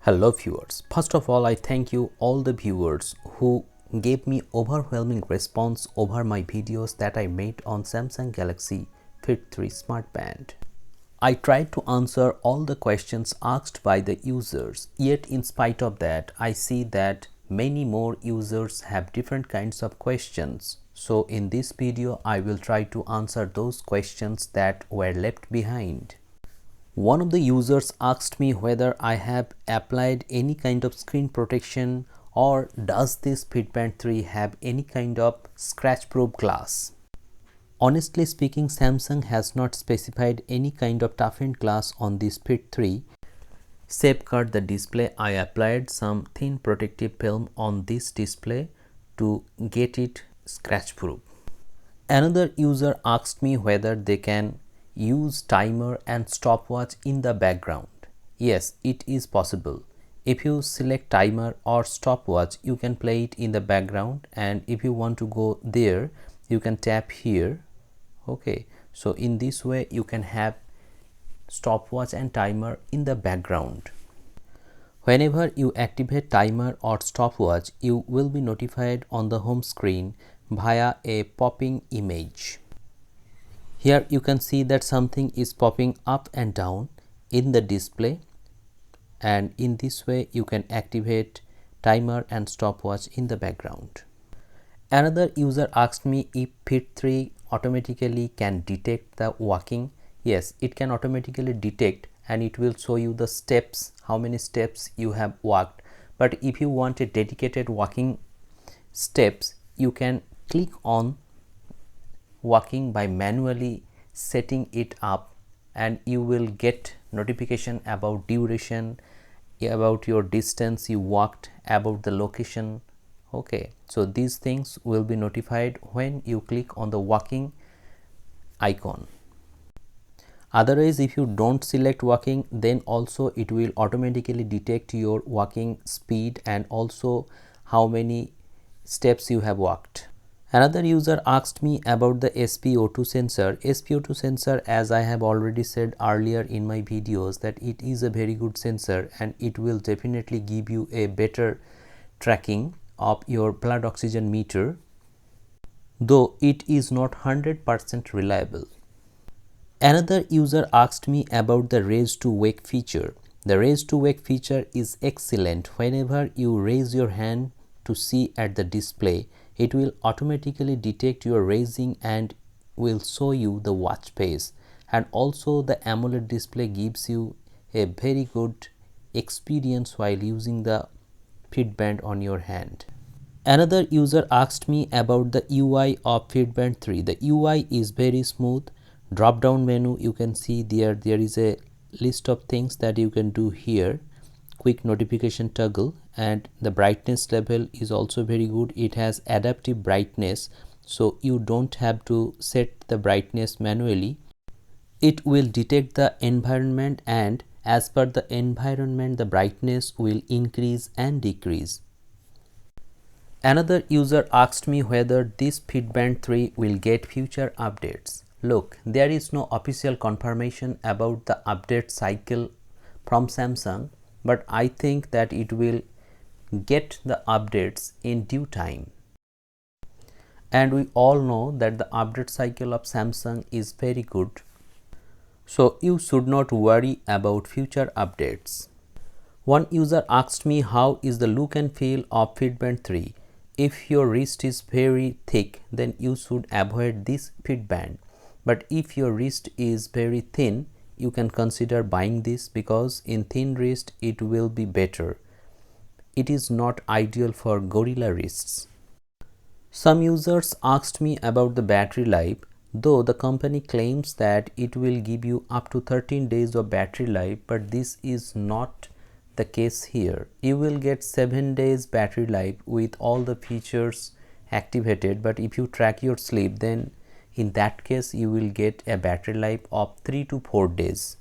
Hello viewers. First of all, I thank you all the viewers who gave me overwhelming response over my videos that I made on Samsung Galaxy Fit 3 Smart Band. I tried to answer all the questions asked by the users, yet in spite of that, I see that many more users have different kinds of questions. So in this video, I will try to answer those questions that were left behind. One of the users asked me whether I have applied any kind of screen protection or does this Fitband 3 have any kind of scratch proof glass. Honestly speaking, Samsung has not specified any kind of toughened glass on this Fit 3. Safeguard the display, I applied some thin protective film on this display to get it scratch proof. Another user asked me whether they can use timer and stopwatch in the background. Yes, it is possible. If you select timer or stopwatch, you can play it in the background, and if you want to go there, you can tap here. Okay, so in this way you can have stopwatch and timer in the background. Whenever you activate timer or stopwatch, you will be notified on the home screen via a popping image. Here you can see that something is popping up and down in the display, and in this way you can activate timer and stopwatch in the background. Another user asked me if Fit 3 automatically can detect the walking. Yes, it can automatically detect and it will show you the steps, how many steps you have walked. But if you want a dedicated walking steps, you can click on walking by manually setting it up, and you will get notification about duration, about your distance you walked, about the location. Okay, so these things will be notified when you click on the walking icon. Otherwise, if you don't select walking, then also it will automatically detect your walking speed and also how many steps you have walked. Another user asked me about the SpO2 sensor. SpO2 sensor, as I have already said earlier in my videos, that it is a very good sensor and it will definitely give you a better tracking of your blood oxygen meter, though it is not 100% reliable. Another user asked me about the raise to wake feature. The raise to wake feature is excellent. Whenever you raise your hand to see at the display, it will automatically detect your raising and will show you the watch face, and also the AMOLED display gives you a very good experience while using the Fitband on your hand. Another user asked me about the UI of Fitband 3. The UI is very smooth. Drop down menu, you can see there is a list of things that you can do here. Quick notification toggle, and the brightness level is also very good. It has adaptive brightness, so you don't have to set the brightness manually. It will detect the environment, and as per the environment the brightness will increase and decrease. Another user asked me whether this Fitband 3 will get future updates. Look, there is no official confirmation about the update cycle from Samsung, but I think that it will get the updates in due time. And we all know that the update cycle of Samsung is very good, so you should not worry about future updates. One user asked me how is the look and feel of Fitband 3. If your wrist is very thick, then you should avoid this Fitband. But if your wrist is very thin, you can consider buying this, because in thin wrist it will be better. It is not ideal for gorilla wrists. Some users asked me about the battery life. Though the company claims that it will give you up to 13 days of battery life, but this is not the case here. You will get 7 days battery life with all the features activated, but if you track your sleep, then in that case you will get a battery life of 3 to 4 days.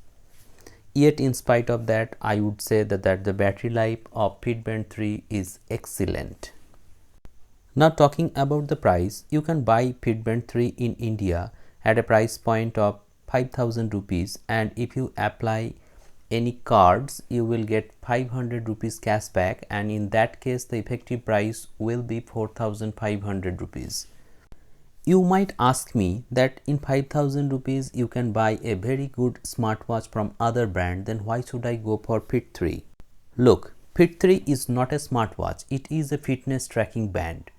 Yet in spite of that, I would say that the battery life of Fitband 3 is excellent. Now talking about the price, you can buy Fitband 3 in India at a price point of 5,000 rupees, and if you apply any cards, you will get 500 rupees cashback, and in that case the effective price will be 4500 rupees. You might ask me that in 5000 rupees you can buy a very good smartwatch from other brand, then why should I go for Fit 3? Look, Fit 3 is not a smartwatch, it is a fitness tracking band.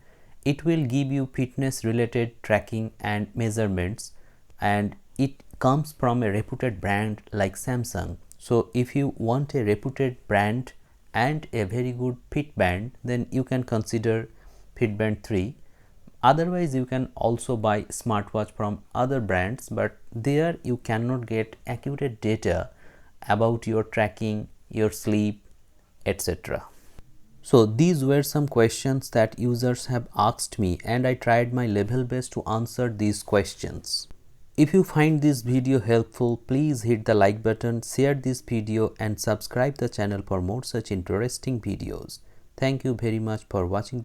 It will give you fitness related tracking and measurements, and it comes from a reputed brand like Samsung. So if you want a reputed brand and a very good fit band, then you can consider Fitband 3. Otherwise you can also buy smartwatch from other brands, but there you cannot get accurate data about your tracking, your sleep, etc. So these were some questions that users have asked me, and I tried my level best to answer these questions. If you find this video helpful, please hit the like button, share this video and subscribe the channel for more such interesting videos. Thank you very much for watching.